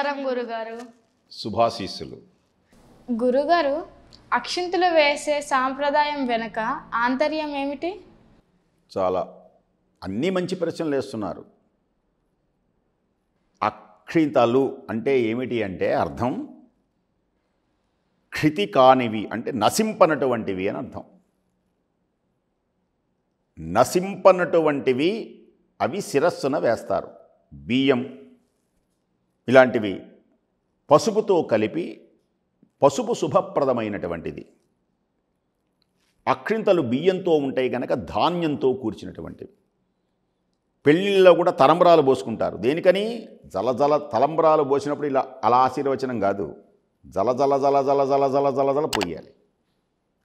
నమస్కారం గురుగారు. శుభాశీస్సులు. గురుగారు, అక్షింతలు వేసే సాంప్రదాయం వెనుక ఆంతర్యం ఏమిటి? చాలా అన్ని మంచి ప్రశ్నలు వేస్తున్నారు. అక్షింతలు అంటే ఏమిటి అంటే అర్థం క్షితి కానివి, అంటే నశింపనటువంటివి అని అర్థం. నశింపనటువంటివి అవి శిరస్సున వేస్తారు. బియ్యం ఇలాంటివి పసుపుతో కలిపి, పసుపు శుభప్రదమైనటువంటిది. అక్షింతలు బియ్యంతో ఉంటాయి కనుక ధాన్యంతో కూర్చినటువంటివి. పెళ్ళిళ్ళలో కూడా తలంబ్రాలు పోసుకుంటారు. దేనికని? జలజల తలంబ్రాలు పోసినప్పుడు ఇలా అలా ఆశీర్వచనం కాదు, జల జల జల జల జల జల జల జల పోయాలి.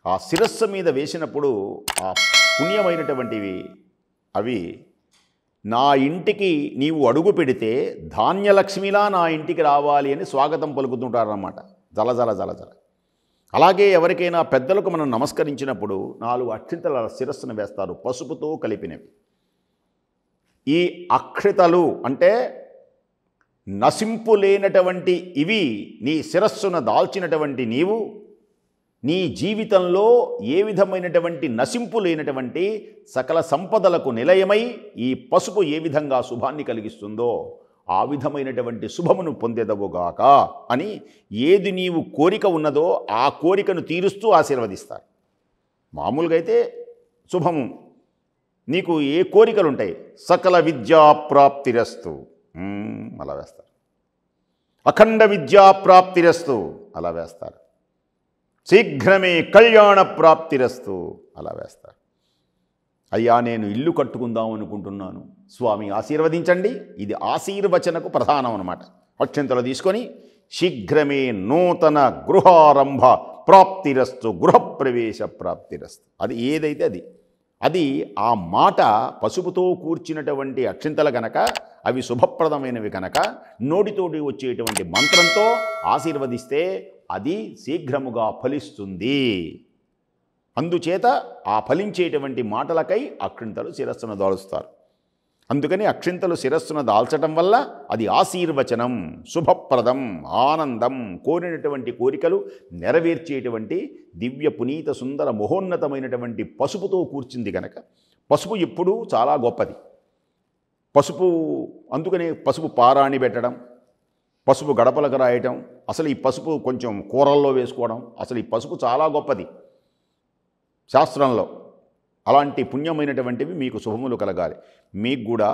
ఆ శిరస్సు మీద వేసినప్పుడు ఆ పుణ్యమైనటువంటివి అవి నా ఇంటికి నీవు అడుగు పెడితే ధాన్యలక్ష్మిలా నా ఇంటికి రావాలి అని స్వాగతం పలుకుతుంటారన్నమాట. జల జల జల జల. అలాగే ఎవరికైనా పెద్దలకు మనం నమస్కరించినప్పుడు 4 అక్షింతల శిరస్సును వేస్తారు, పసుపుతో కలిపినవి. ఈ అక్షితలు అంటే నశింపు లేనటువంటి ఇవి నీ శిరస్సును దాల్చినటువంటి నీవు నీ జీవితంలో ఏ విధమైనటువంటి నశింపు లేనటువంటి సకల సంపదలకు నిలయమై ఈ పసుపు ఏ విధంగా శుభాన్ని కలిగిస్తుందో ఆ విధమైనటువంటి శుభమును పొందేదవుగాక అని ఏది నీవు కోరిక ఉన్నదో ఆ కోరికను తీరుస్తూ ఆశీర్వదిస్తారు. మామూలుగా అయితే శుభము, నీకు ఏ కోరికలు ఉంటాయి, సకల విద్యాప్రాప్తిరస్తు అలా వేస్తారు. అఖండ విద్యాప్రాప్తిరస్తు అలా వేస్తారు. శీఘ్రమే కళ్యాణ ప్రాప్తిరస్తు అలా వేస్తారు. అయ్యా నేను ఇల్లు కట్టుకుందాం అనుకుంటున్నాను, స్వామి ఆశీర్వదించండి. ఇది ఆశీర్వచనకు ప్రధానం అన్నమాట. అక్షింతలు తీసుకొని శీఘ్రమే నూతన గృహారంభ ప్రాప్తిరస్తు, గృహప్రవేశ ప్రాప్తిరస్తు. అది ఏదైతే అది ఆ మాట పసుపుతో కూర్చినటువంటి అక్షింతలు కనుక అవి శుభప్రదమైనవి కనుక నోటితోటి వచ్చేటువంటి మంత్రంతో ఆశీర్వదిస్తే అది శీఘ్రముగా ఫలిస్తుంది. అందుచేత ఆ ఫలించేటువంటి మాటలకై అక్షింతలు శిరస్సును దాల్స్తారు. అందుకని అక్షింతలు శిరస్సును దాల్చడం వల్ల అది ఆశీర్వచనం, శుభప్రదం, ఆనందం, కోరినటువంటి కోరికలు నెరవేర్చేటువంటి దివ్య పునీత సుందర మహోన్నతమైనటువంటి పసుపుతో కూర్చింది కనుక పసుపు ఎప్పుడూ చాలా గొప్పది. పసుపు అందుకని పసుపు పారాణి పెట్టడం, పసుపు గడపలకు రాయటం, అసలు ఈ పసుపు కొంచెం కూరల్లో వేసుకోవడం, అసలు ఈ పసుపు చాలా గొప్పది శాస్త్రంలో. అలాంటి పుణ్యమైనటువంటివి మీకు శుభములు కలగాలి. మీకు కూడా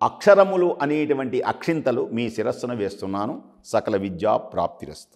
అక్షరములు అనేటువంటి అక్షింతలు మీ శిరస్సున వేస్తున్నాను. సకల విద్యా ప్రాప్తిరస్తు.